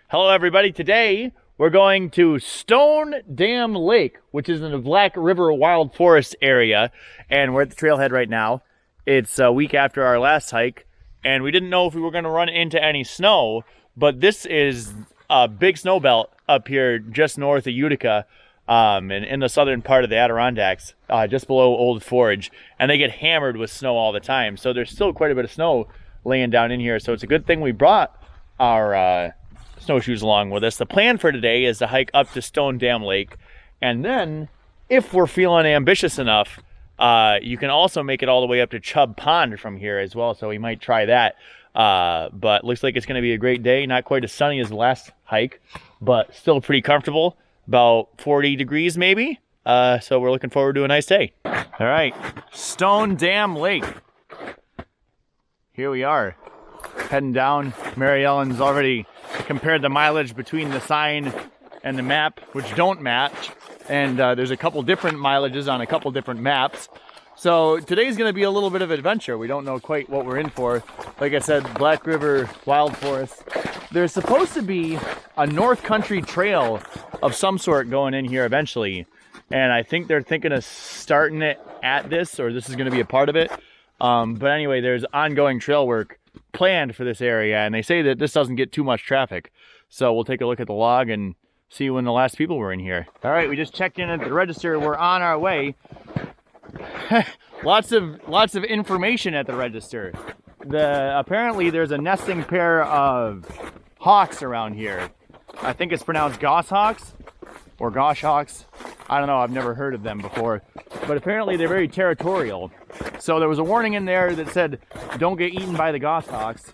Hello everybody, today we're going to Stone Dam Lake, which is in the Black River Wild Forest area, and we're at the trailhead right now. It's a week after our last hike, and we didn't know if we were going to run into any snow, but this is a big snow belt up here just north of Utica, and in the southern part of the Adirondacks, just below Old Forge, and they get hammered with snow all the time, so there's still quite a bit of snow laying down in here, so it's a good thing we brought our snowshoes along with us. The plan for today is to hike up to Stone Dam Lake, and then if we're feeling ambitious enough, you can also make it all the way up to Chubb Pond from here as well, so we might try that. But looks like it's going to be a great day. Not quite as sunny as the last hike, but still pretty comfortable, about 40 degrees maybe. So we're looking forward to a nice day. All right, Stone Dam Lake. Here we are, heading down. Mary Ellen's already compared the mileage between the sign and the map, which don't match, and there's a couple different mileages on a couple different maps. So today's going to be a little bit of adventure. We don't know quite what we're in for. Like I said, Black River Wild Forest. There's supposed to be a North Country trail of some sort going in here eventually, and I think they're thinking of starting it at this, or this is going to be a part of it. But anyway, there's ongoing trail work planned for this area, and they say that this doesn't get too much traffic. So we'll take a look at the log and see when the last people were in here. All right, we just checked in at the register. We're on our way. lots of information at the register. Apparently there's a nesting pair of hawks around here. I think it's pronounced goshawks or goshawks. I don't know, I've never heard of them before, but apparently they're very territorial. So there was a warning in there that said don't get eaten by the goshawks,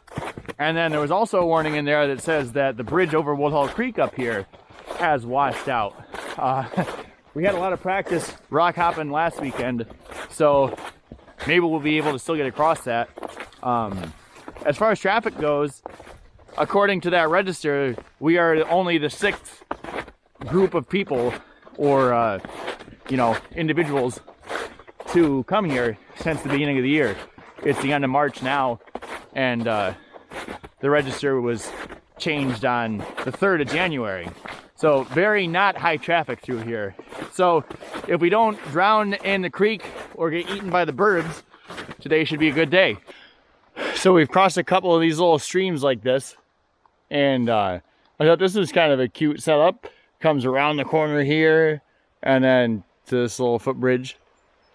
and then there was also a warning in there that says that the bridge over Woodhull Creek up here has washed out. We had a lot of practice rock hopping last weekend, so maybe we'll be able to still get across that. As far as traffic goes, according to that register, we are only the 6th group of people, or individuals, to come here since the beginning of the year. It's the end of March now, and the register was changed on the 3rd of January. So very not high traffic through here. So if we don't drown in the creek or get eaten by the birds, today should be a good day. So we've crossed a couple of these little streams like this, and I thought this was kind of a cute setup. Comes around the corner here, and then to this little footbridge,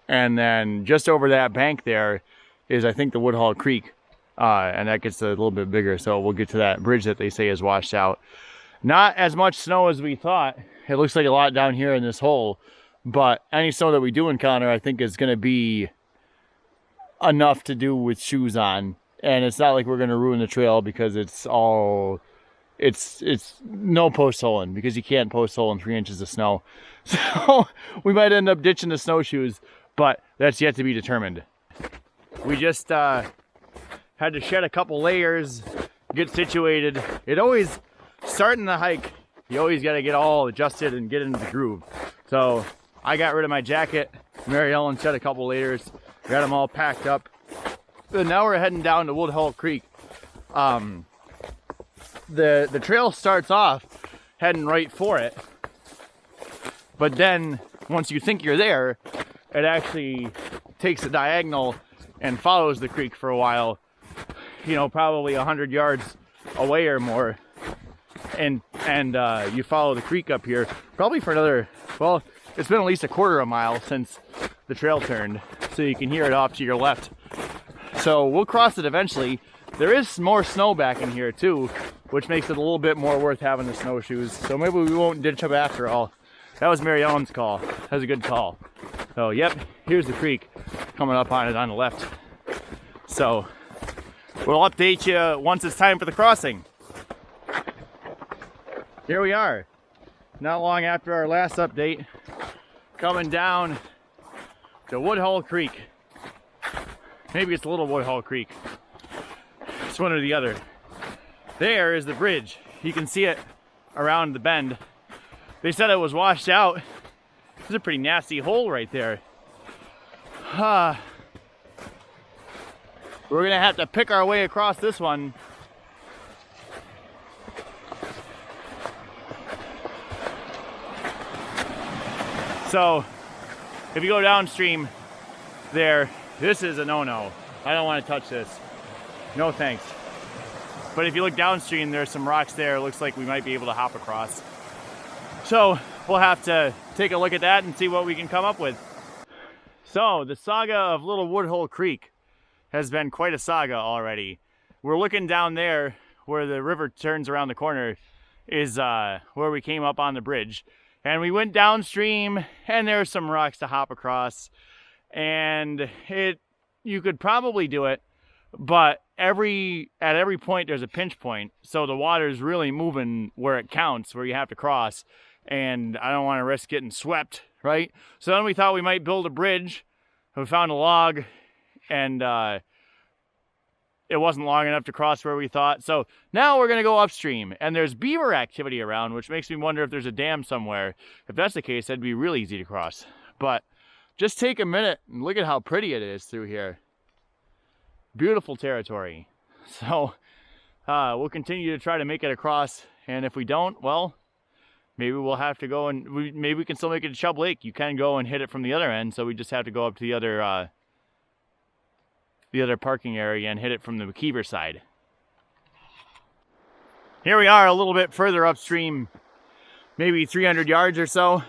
and then just over that bank there is, I think, the Woodhull Creek, and that gets a little bit bigger, so we'll get to that bridge that they say is washed out. Not as much snow as we thought. It looks like a lot down here in this hole, but any snow that we do encounter, I think, is going to be enough to do with shoes on, and it's not like we're going to ruin the trail, because it's no post holing, because you can't post hole in 3 inches of snow. So we might end up ditching the snowshoes, but that's yet to be determined. We just had to shed a couple layers, get situated. Starting the hike, you always got to get all adjusted and get into the groove. So I got rid of my jacket. Mary Ellen shed a couple layers, got them all packed up. And now we're heading down to Woodhull Creek. The trail starts off heading right for it, but then once you think you're there, it actually takes a diagonal and follows the creek for a while, probably 100 yards away or more, and you follow the creek up here probably for another, well, it's been at least a quarter of a mile since the trail turned, so you can hear it off to your left. So we'll cross it eventually. There is more snow back in here too, which makes it a little bit more worth having the snowshoes. So maybe we won't ditch them after all. That was Mary Ellen's call. That was a good call. So yep, here's the creek coming up on it on the left. So we'll update you once it's time for the crossing. Here we are, not long after our last update, coming down to Woodhull Creek. Maybe it's Little Woodhull Creek. It's one or the other. There is the bridge. You can see it around the bend. They said it was washed out. There's a pretty nasty hole right there. We're gonna have to pick our way across this one. So if you go downstream there, this is a no-no. I don't want to touch this. No thanks. But if you look downstream, there's some rocks there. It looks like we might be able to hop across. So we'll have to take a look at that and see what we can come up with. So the saga of Little Woodhull Creek has been quite a saga already. We're looking down there where the river turns around the corner is where we came up on the bridge. And we went downstream and there are some rocks to hop across. And you could probably do it, but at every point there's a pinch point. So the water's really moving where it counts, where you have to cross. And I don't want to risk getting swept, right? So then we thought we might build a bridge. We found a log, and it wasn't long enough to cross where we thought. So now we're going to go upstream, and there's beaver activity around, which makes me wonder if there's a dam somewhere. If that's the case, that'd be really easy to cross. But just take a minute and look at how pretty it is through here. Beautiful territory. So we'll continue to try to make it across, and if we don't, well, maybe we'll have to go and maybe we can still make it to Chubb Lake. You can go and hit it from the other end, so we just have to go up to the other parking area and hit it from the McKeever side. Here we are a little bit further upstream, maybe 300 yards or so,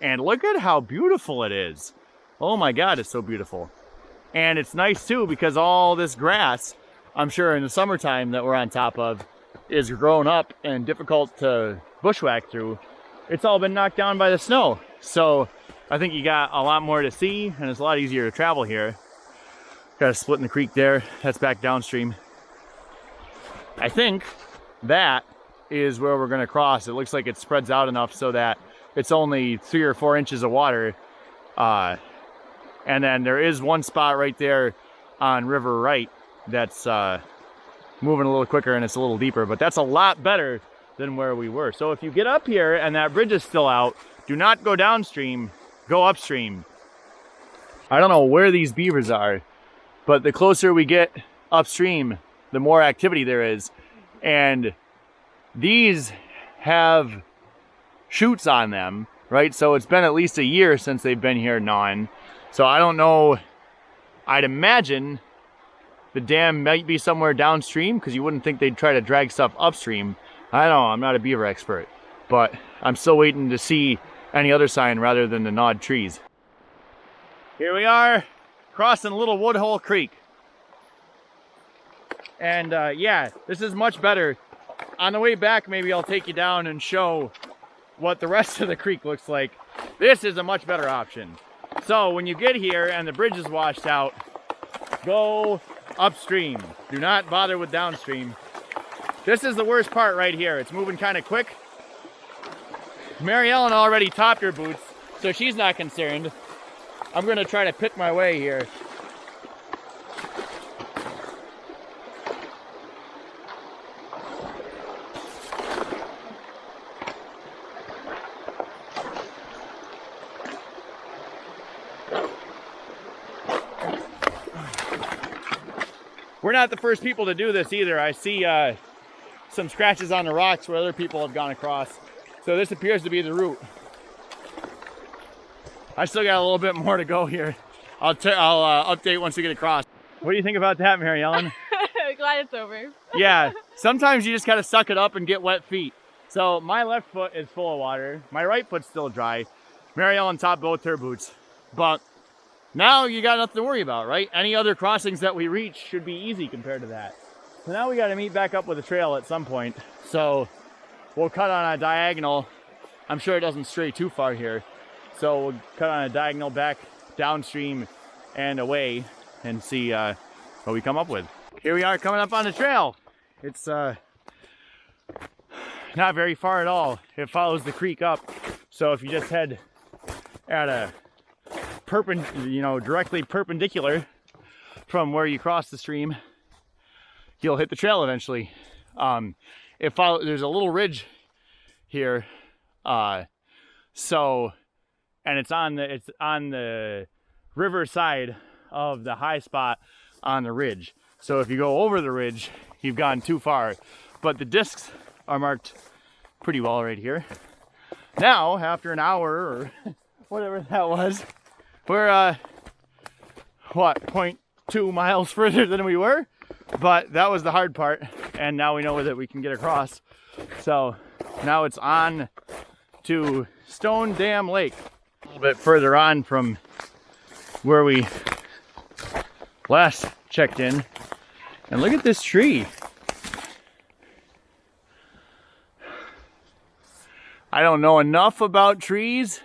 and look at how beautiful it is. Oh my God, it's so beautiful. And it's nice too because all this grass, I'm sure in the summertime that we're on top of, is grown up and difficult to bushwhack through. It's all been knocked down by the snow. So I think you got a lot more to see and it's a lot easier to travel here. Got a split in the creek there. That's back downstream. I think that is where we're gonna cross. It looks like it spreads out enough so that it's only 3 or 4 inches of water. And then there is one spot right there on River Right that's moving a little quicker and it's a little deeper, but that's a lot better than where we were. So if you get up here and that bridge is still out, do not go downstream, go upstream. I don't know where these beavers are, but the closer we get upstream, the more activity there is. And these have shoots on them, right? So it's been at least a year since they've been here gnawing. So I don't know, I'd imagine the dam might be somewhere downstream because you wouldn't think they'd try to drag stuff upstream. I don't know, I'm not a beaver expert, but I'm still waiting to see any other sign rather than the gnawed trees. Here we are, crossing Little Woodhull Creek. And yeah, this is much better. On the way back, maybe I'll take you down and show what the rest of the creek looks like. This is a much better option. So when you get here and the bridge is washed out, go upstream. Do not bother with downstream. This is the worst part right here. It's moving kind of quick. Mary Ellen already topped her boots, so she's not concerned. I'm gonna try to pick my way here. We're not the first people to do this either. I see some scratches on the rocks where other people have gone across. So this appears to be the route. I still got a little bit more to go here. I'll update once we get across. What do you think about that, Mary Ellen? Glad it's over. Yeah, sometimes you just gotta suck it up and get wet feet. So my left foot is full of water. My right foot's still dry. Mary Ellen topped both her boots. But now you got nothing to worry about, right? Any other crossings that we reach should be easy compared to that. So now we gotta meet back up with a trail at some point. So we'll cut on a diagonal. I'm sure it doesn't stray too far here. So we'll cut on a diagonal back downstream and away and see what we come up with. Here we are coming up on the trail. It's not very far at all. It follows the creek up. So if you just head at a directly perpendicular from where you cross the stream, you'll hit the trail eventually. There's a little ridge here, and it's on the river side of the high spot on the ridge. So if you go over the ridge, you've gone too far. But the discs are marked pretty well right here. Now, after an hour whatever that was. We're, what, 0.2 miles further than we were? But that was the hard part, and now we know that we can get across. So now it's on to Stone Dam Lake. A little bit further on from where we last checked in. And look at this tree. I don't know enough about trees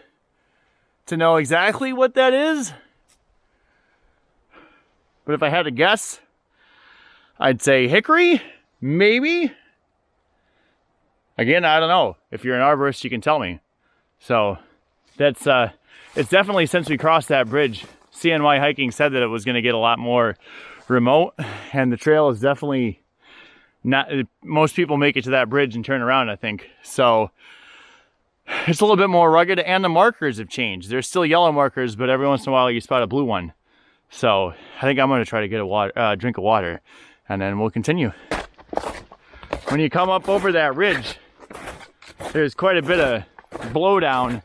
to know exactly what that is. But if I had to guess, I'd say hickory, maybe. Again, I don't know. If you're an arborist, you can tell me. So that's it's definitely, since we crossed that bridge, CNY Hiking said that it was going to get a lot more remote, and the trail is definitely not, most people make it to that bridge and turn around, I think. So it's a little bit more rugged, and the markers have changed. There's still yellow markers, but every once in a while you spot a blue one. So I think I'm going to try to get a drink of water, and then we'll continue. When you come up over that ridge, there's quite a bit of blowdown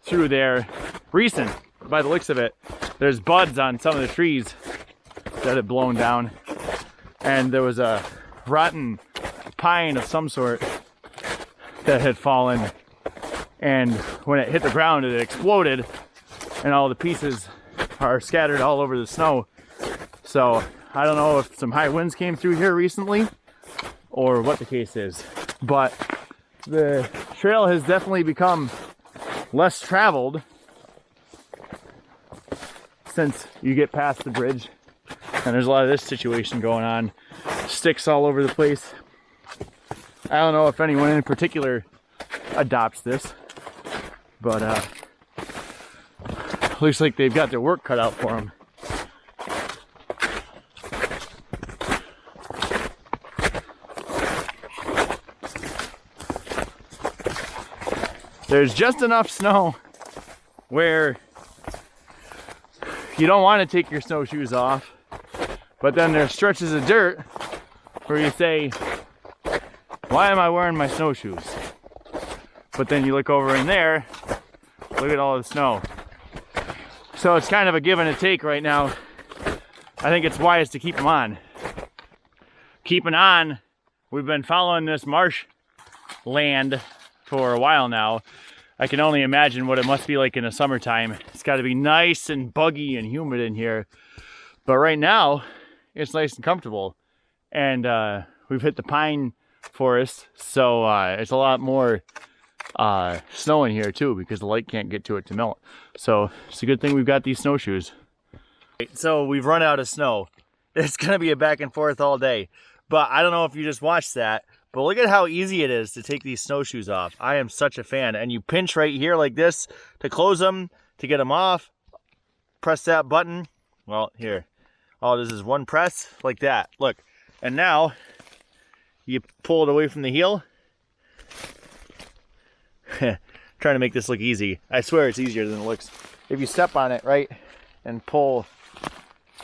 through there. Recent, by the looks of it. There's buds on some of the trees that had blown down, and there was a rotten pine of some sort that had fallen, and when it hit the ground it exploded, and all the pieces are scattered all over the snow. So I don't know if some high winds came through here recently or what the case is, but the trail has definitely become less traveled since you get past the bridge, and there's a lot of this situation going on. Sticks all over the place. I don't know if anyone in particular adopts this, but looks like they've got their work cut out for them. There's just enough snow where you don't want to take your snowshoes off, but then there's stretches of dirt where you say, why am I wearing my snowshoes? But then you look over in there, look at all the snow. So it's kind of a give and a take right now. I think it's wise to keep them on. Keeping on, we've been following this marsh land for a while now. I can only imagine what it must be like in the summertime. It's got to be nice and buggy and humid in here. But right now, it's nice and comfortable. And we've hit the pine forest, so it's a lot more snow in here too, because the light can't get to it to melt. So it's a good thing we've got these snowshoes. So we've run out of snow. It's gonna be a back and forth all day. But I don't know if you just watched that, but look at how easy it is to take these snowshoes off. I am such a fan. And you pinch right here like this to close them, to get them off. Press that button. Well, here. All this is one press like that. Look. And now you pull it away from the heel. Trying to make this look easy. I swear it's easier than it looks. If you step on it, right, and pull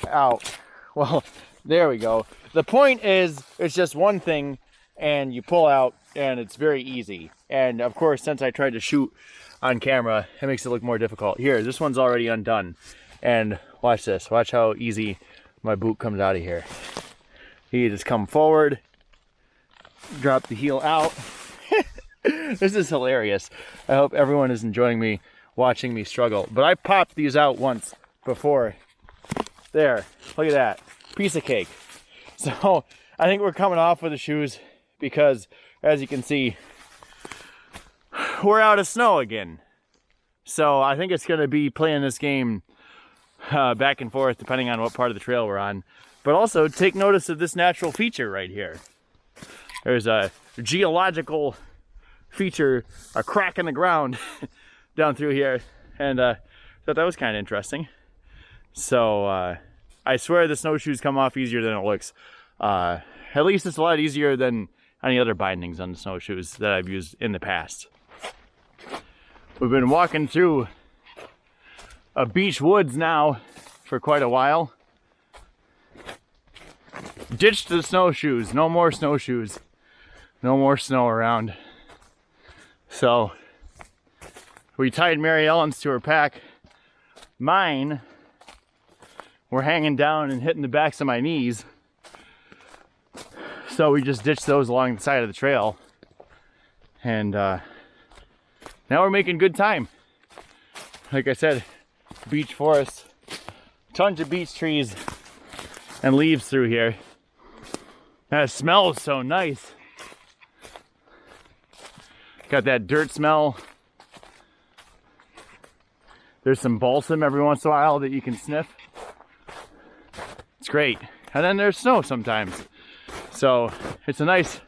out. Well, there we go. The point is, it's just one thing, and you pull out, and it's very easy. And of course, since I tried to shoot on camera, it makes it look more difficult. Here, this one's already undone. And watch this. Watch how easy my boot comes out of here. You just come forward, drop the heel out. This is hilarious. I hope everyone is enjoying me watching me struggle. But I popped these out once before. There, look at that. Piece of cake. So I think we're coming off with the shoes because, as you can see, we're out of snow again. So I think it's going to be playing this game back and forth depending on what part of the trail we're on. But also take notice of this natural feature right here. There's a geological feature, a crack in the ground down through here, and thought that was kind of interesting. So I swear the snowshoes come off easier than it looks. At least it's a lot easier than any other bindings on the snowshoes that I've used in the past. We've been walking through a beech woods now for quite a while. Ditched the snowshoes. No more snowshoes. No more snow around. So We tied Mary Ellen's to her pack. Mine were hanging down and hitting the backs of my knees. So we just ditched those along the side of the trail. And now we're making good time. Like I said, beech forest, tons of beech trees and leaves through here. And it smells so nice. Got that dirt smell. There's some balsam every once in a while that you can sniff. It's great. And then there's snow sometimes. So it's a nice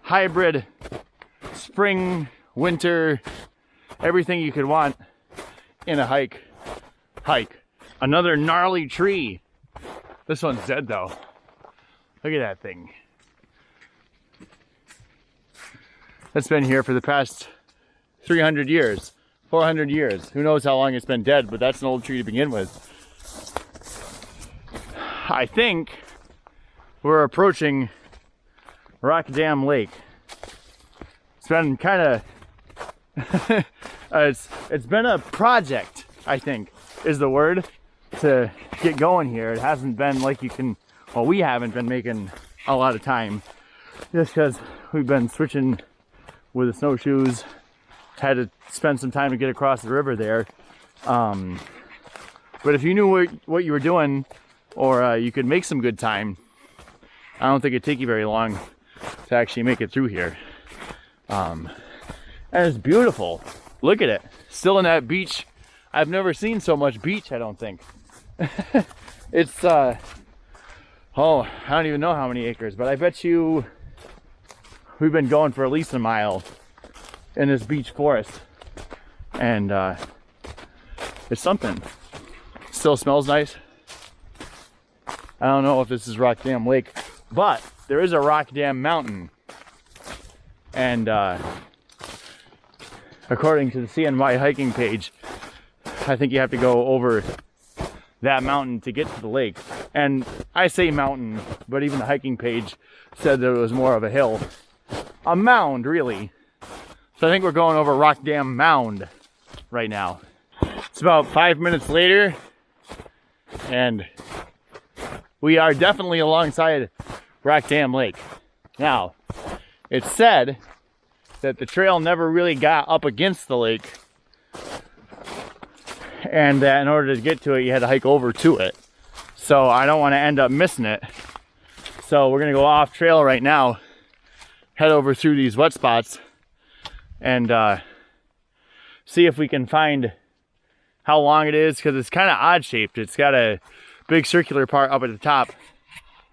hybrid spring, winter, everything you could want in a hike. Another gnarly tree. This one's dead though. Look at that thing. That's been here for the past 300 years, 400 years. Who knows how long it's been dead, but that's an old tree to begin with. I think we're approaching Rock Dam Lake. It's been kind of, it's been a project, I think, is the word, to get going here. It hasn't been like you can, well, we haven't been making a lot of time just because we've been switching with the snowshoes. Had to spend some time to get across the river there. But if you knew what you were doing, or you could make some good time, I don't think it'd take you very long to actually make it through here. And it's beautiful. Look at it. Still in that beach. I've never seen so much beach, I don't think. It's, oh, I don't even know how many acres, but I bet you we've been going for at least a mile in this beech forest. And it's something. Still smells nice. I don't know if this is Rock Dam Lake, but there is a Rock Dam Mountain. And according to the CNY hiking page, I think you have to go over that mountain to get to the lake. And I say mountain, but even the hiking page said that it was more of a hill. A mound, really. So I think we're going over Rock Dam Mound right now. It's about 5 minutes later, and we are definitely alongside Rock Dam Lake. Now, it's said that the trail never really got up against the lake, and that in order to get to it, you had to hike over to it. So I don't want to end up missing it. So we're gonna go off trail right now, head over through these wet spots, and see if we can find how long it is, because it's kind of odd shaped. It's got a big circular part up at the top,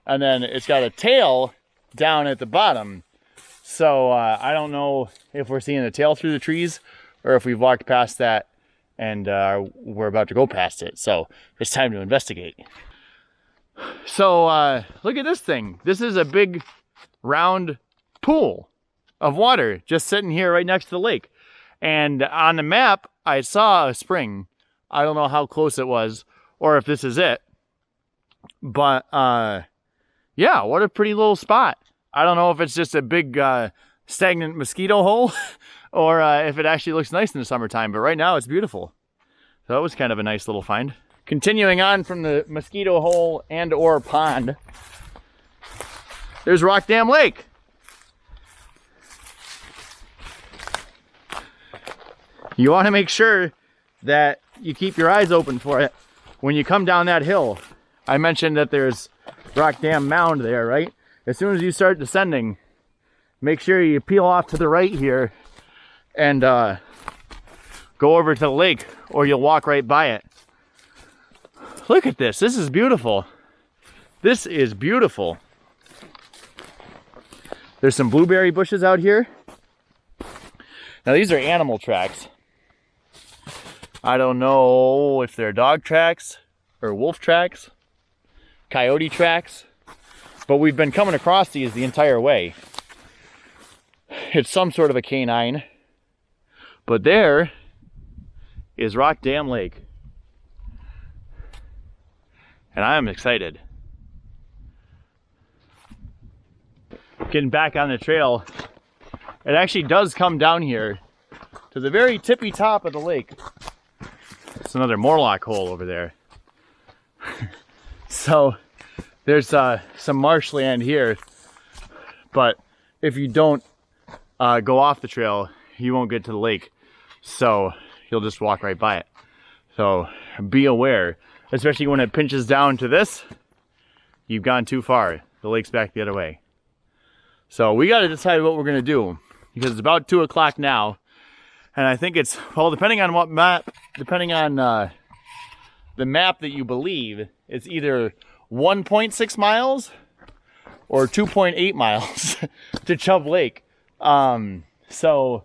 and then it's got a tail down at the bottom. So I don't know if we're seeing the tail through the trees or if we've walked past that and we're about to go past it. So it's time to investigate. So look at this thing. This is a big round pool of water just sitting here right next to the lake. And on the map, I saw a spring. I don't know how close it was or if this is it. But yeah, what a pretty little spot. I don't know if it's just a big stagnant mosquito hole or if it actually looks nice in the summertime, but right now it's beautiful. So that was kind of a nice little find. Continuing on from the mosquito hole and or pond, there's Rock Dam Lake. You want to make sure that you keep your eyes open for it when you come down that hill. I mentioned that there's Rock Dam Mound there, right? As soon as you start descending, make sure you peel off to the right here and go over to the lake, or you'll walk right by it. Look at this. This is beautiful. This is beautiful. There's some blueberry bushes out here. Now these are animal tracks. I don't know if they're dog tracks or wolf tracks, coyote tracks, but we've been coming across these the entire way. It's some sort of a canine, but there is Rock Dam Lake. And I am excited. Getting back on the trail, it actually does come down here to to the very tippy top of the lake. It's another Morlock hole over there. So there's some marshland here, but if you don't go off the trail, you won't get to the lake. So you'll just walk right by it. So be aware, especially when it pinches down to this, you've gone too far. The lake's back the other way. So we got to decide what we're going to do, because it's about 2 o'clock now. And I think it's, well, depending on what map, depending on the map that you believe, it's either 1.6 miles or 2.8 miles to Chubb Lake. So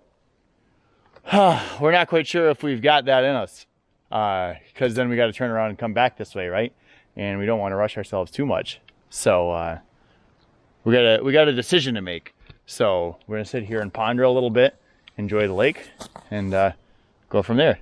we're not quite sure if we've got that in us, because then we got to turn around and come back this way, right? And we don't want to rush ourselves too much. So we got a decision to make. So we're gonna sit here and ponder a little bit, enjoy the lake, and go from there.